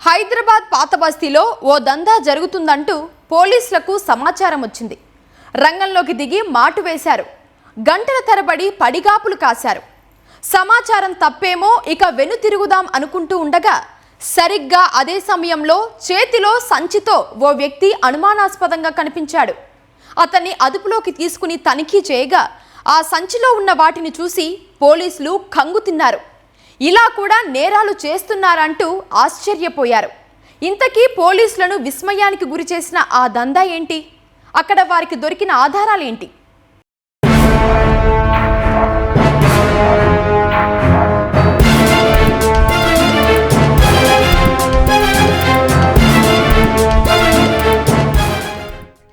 హైదరాబాద్ పాత బస్తీలో ఓ దందా జరుగుతుందంటూ పోలీసులకు సమాచారం వచ్చింది. రంగంలోకి దిగి మాటు వేశారు. గంటల తరబడి పడిగాపులు కాశారు. సమాచారం తప్పేమో ఇక వెనుతిరుగుదాం అనుకుంటూ ఉండగా సరిగ్గా అదే సమయంలో చేతిలో సంచితో ఓ వ్యక్తి అనుమానాస్పదంగా కనిపించాడు. అతన్ని అదుపులోకి తీసుకుని తనిఖీ చేయగా ఆ సంచిలో ఉన్న వాటిని చూసి పోలీసులు కంగు తిన్నారు. ఇలా కూడా నేరాలు చేస్తున్నారంటూ ఆశ్చర్యపోయారు. ఇంతకీ పోలీసులను విస్మయానికి గురి చేసిన ఆ దందా ఏంటి? అక్కడ వారికి దొరికిన ఆధారాలేంటి?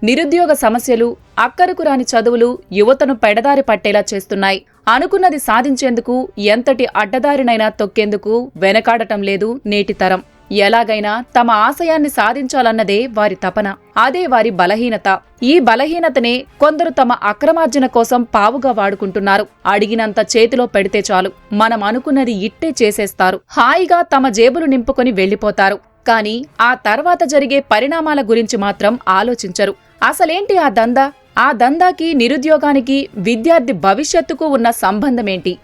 నిరుద్యోగ సమస్యలు, అక్కరకు రాని చదువులు యువతను పెడదారి పట్టేలా చేస్తున్నాయి. అనుకున్నది సాధించేందుకు ఎంతటి అడ్డదారినైనా తొక్కేందుకు వెనకాడటం లేదు నేటి తరం. ఎలాగైనా తమ ఆశయాన్ని సాధించాలన్నదే వారి తపన. అదే వారి బలహీనత. ఈ బలహీనతనే కొందరు తమ అక్రమార్జన కోసం పావుగా వాడుకుంటున్నారు. అడిగినంత చేతిలో పెడితే చాలు, మనం అనుకున్నది ఇట్టే చేసేస్తారు. హాయిగా తమ జేబులు నింపుకొని వెళ్లిపోతారు. కానీ ఆ తర్వాత జరిగే పరిణామాల గురించి మాత్రం ఆలోచించరు. అసలేంటి ఆ దందా? ఆ దందాకి, నిరుద్యోగానికి, విద్యార్థి భవిష్యత్తుకు ఉన్న సంబంధమేంటి?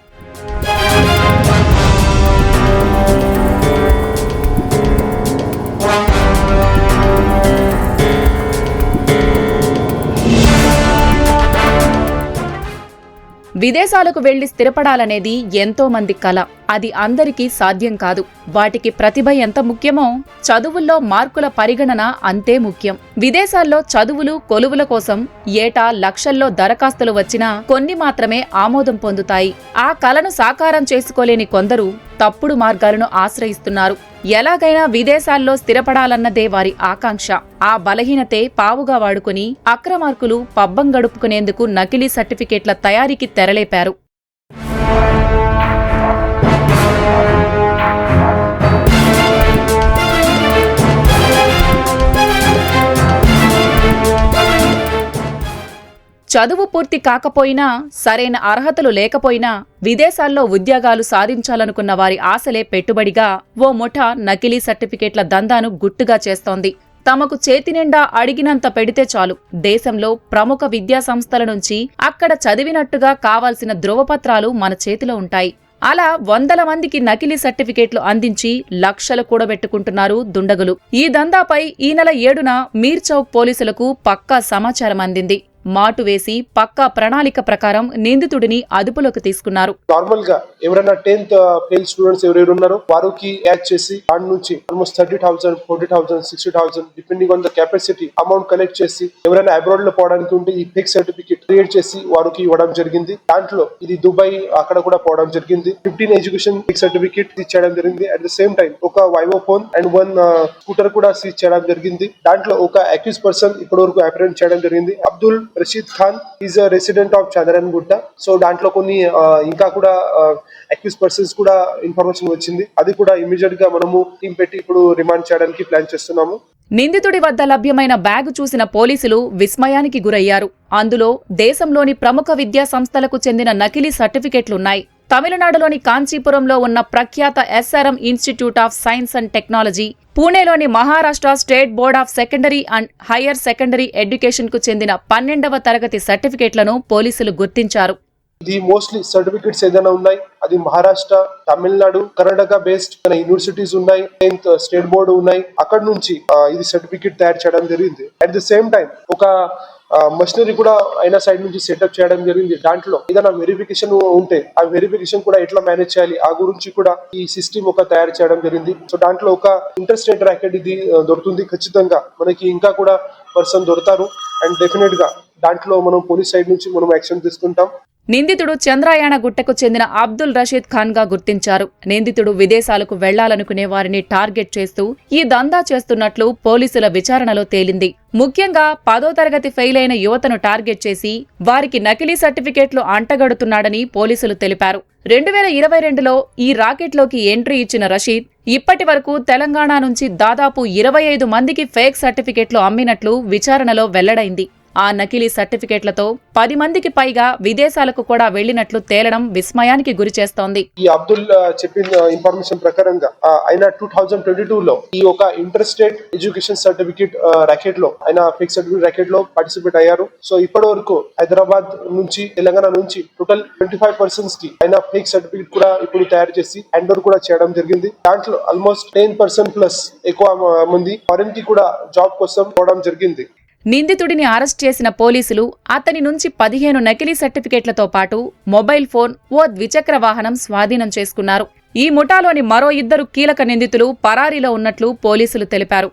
విదేశాలకు వెళ్లి స్థిరపడాలనేది ఎంతో మంది కల. అది అందరికీ సాధ్యం కాదు. వాటికి ప్రతిభ ఎంత ముఖ్యమో చదువుల్లో మార్కుల పరిగణన అంతే ముఖ్యం. విదేశాల్లో చదువులు, కొలువుల కోసం ఏటా లక్షల్లో దరఖాస్తులు వచ్చినా కొన్ని మాత్రమే ఆమోదం పొందుతాయి. ఆ కలను సాకారం చేసుకోలేని కొందరు తప్పుడు మార్గాలను ఆశ్రయిస్తున్నారు. ఎలాగైనా విదేశాల్లో స్థిరపడాలన్నదే వారి ఆకాంక్ష. ఆ బలహీనతే పావుగా వాడుకుని అక్రమార్కులు పబ్బం గడుపుకునేందుకు నకిలీ సర్టిఫికేట్ల తయారీకి తెరలేపారు. చదువు పూర్తి కాకపోయినా, సరైన అర్హతలు లేకపోయినా విదేశాల్లో ఉద్యోగాలు సాధించాలనుకున్న వారి ఆశలే పెట్టుబడిగా ఓ ముఠా నకిలీ సర్టిఫికేట్ల దందాను గుట్టుగా చేస్తోంది. తమకు చేతినిండా అడిగినంత పెడితే చాలు, దేశంలో ప్రముఖ విద్యాసంస్థల నుంచి అక్కడ చదివినట్టుగా కావాల్సిన ధృవపత్రాలు మన చేతిలో ఉంటాయి. అలా వందల మందికి నకిలీ సర్టిఫికేట్లు అందించి లక్షలు కూడబెట్టుకుంటున్నారు దుండగులు. ఈ దందాపై ఈ నెల 7న మీర్ చౌక్ పోలీసులకు పక్కా సమాచారం అందింది. మాటు వేసి పక్కా ప్రణాళిక ప్రకారం నిందితుడిని అదుపులోకి తీసుకున్నారు. నార్మల్ గా ఎవరైనా 10th ఫెయిల్ స్టూడెంట్స్ ఎవరెవరు ఉన్నారో వారికి యాడ్ చేసి దాని నుంచి almost 30,000, 40,000, 60,000 depending on the capacity amount collect చేసి ఎవరైనా అబ్రాడ్ లో పోవడానికి ఉంటే ఈ ఫేక్ సర్టిఫికేట్ క్రియేట్ చేసి వారికి ఇవ్వడం జరిగింది. దాంట్లో ఇది దుబాయ్ అక్కడ కూడా పోవడం జరిగింది. 15 ఎడ్యుకేషన్ ఫేక్ సర్టిఫికేట్ ఇచ్చేయడం జరిగింది. అట్ ద సేమ్ టైం ఒక వైవో ఫోన్ అండ్ 1 స్కూటర్ కూడా సీజ్ చేయడం జరిగింది. దాంట్లో ఒక అక్యూజ్ పర్సన్ ఇప్పటి వరకు అప్రెంట్ చేయడం జరిగింది. Abdul Rashid Khan is a resident of Chandrangutta. So దాంట్లో కొన్ని ఇంకా కూడా అక్యూజ్ పర్సన్స్ కూడా ఇన్ఫర్మేషన్ వచ్చింది. అది కూడా ఇమీడియట్ గా మనము టీం పెట్టి ఇప్పుడు రిమాండ్ చేయడానికి ప్లాన్ చేస్తున్నాము. నిందితుడి వద్ద లభ్యమైన బ్యాగు చూసిన పోలీసులు విస్మయానికి గురయ్యారు. అందులో దేశంలోని ప్రముఖ విద్యా సంస్థలకు చెందిన నకిలీ సర్టిఫికెట్లున్నాయి. తమిళనాడులోని కాంచీపురంలో ఉన్న ప్రఖ్యాత SRM institute of science and technology, పూణేలోని Maharashtra state board of secondary and higher secondary education కు చెందిన 12వ తరగతి సర్టిఫికేట్లను పోలీసులు గుర్తించారు. ఇది మోస్ట్లీ సర్టిఫికేట్స్ ఏదైనా ఉన్నాయి అది మహారాష్ట్ర, తమిళనాడు, కర్ణాటక బేస్డ్ యూనివర్సిటీస్ ఉన్నాయి, 10th స్టేట్ బోర్డు ఉన్నాయి. అక్కడ నుంచి ఇది సర్టిఫికేట్ తయారు చేయడం జరిగింది. అట్ ద సేమ్ టైం ఒక మషినరీ కూడా అయినా సైడ్ నుంచి సెటప్ చేయడం జరిగింది. దాంట్లో ఏదైనా వెరిఫికేషన్ ఉంటే ఆ వెరిఫికేషన్ కూడా ఎట్లా మేనేజ్ చేయాలి ఆ గురించి కూడా ఈ సిస్టమ్ ఒక తయారు చేయడం జరిగింది. సో దాంట్లో ఒక ఇంటర్స్టేట్ ర్యాకెట్ ఇది దొరుకుతుంది. ఖచ్చితంగా మనకి ఇంకా కూడా పర్సన్ దొరుకుతారు అండ్ డెఫినెట్ గా దాంట్లో మనం పోలీస్ సైడ్ నుంచి మనం యాక్షన్ తీసుకుంటాం. నిందితుడు చంద్రయాణ గుట్టకు చెందిన అబ్దుల్ రషీద్ ఖాన్ గా గుర్తించారు. నిందితుడు విదేశాలకు వెళ్లాలనుకునే వారిని టార్గెట్ చేస్తూ ఈ దందా చేస్తున్నట్లు పోలీసుల విచారణలో తేలింది. ముఖ్యంగా 10వ తరగతి ఫెయిల్ అయిన యువతను టార్గెట్ చేసి వారికి నకిలీ సర్టిఫికేట్లు అంటగడుతున్నాడని పోలీసులు తెలిపారు. 2022లో ఈ రాకెట్లోకి ఎంట్రీ ఇచ్చిన రషీద్ ఇప్పటి వరకు తెలంగాణ నుంచి దాదాపు 25 మందికి ఫేక్ సర్టిఫికేట్లు అమ్మినట్లు విచారణలో వెల్లడైంది. ఆ నకిలీ సర్టిఫికేట్లతో 10 మందికి పైగా విదేశాలకు కూడా వెళ్లినట్లు తేలడం విస్మయానికి గురిచేస్తోంది. ఈ అబ్దుల్ చెప్పిన ఇన్ఫర్మేషన్ ప్రకారంగా ఆయన 2022 లో ఈ ఒక inter state education certificate racket లో ఆయన ఫేక్ సర్టిఫికేట్ ర్యాకెట్ లో పార్టిసిపేట్ అయ్యారు. సో ఇప్పటి వరకు హైదరాబాద్ నుంచి తెలంగాణ నుంచి టోటల్ 25 పర్సన్స్ కి ఆయన ఫేక్ సర్టిఫికేట్ కూడా ఇప్పుడు తయారు చేసి హ్యాండ్ ఓవర్ కూడా చేయడం జరిగింది. దాంట్లో ఆల్మోస్ట్ 10% ప్లస్ ఎక్కువ మంది ఫారెన్ కి కూడా జాబ్ కోసం పోవడం జరిగింది. నిందితుడిని అరెస్ట్ చేసిన పోలీసులు అతని నుంచి 15 నకిలీ సర్టిఫికేట్లతో పాటు మొబైల్ ఫోన్, ఓ ద్విచక్ర వాహనం స్వాధీనం చేసుకున్నారు. ఈ ముఠాలోని మరో 2 కీలక నిందితులు పరారీలో ఉన్నట్లు పోలీసులు తెలిపారు.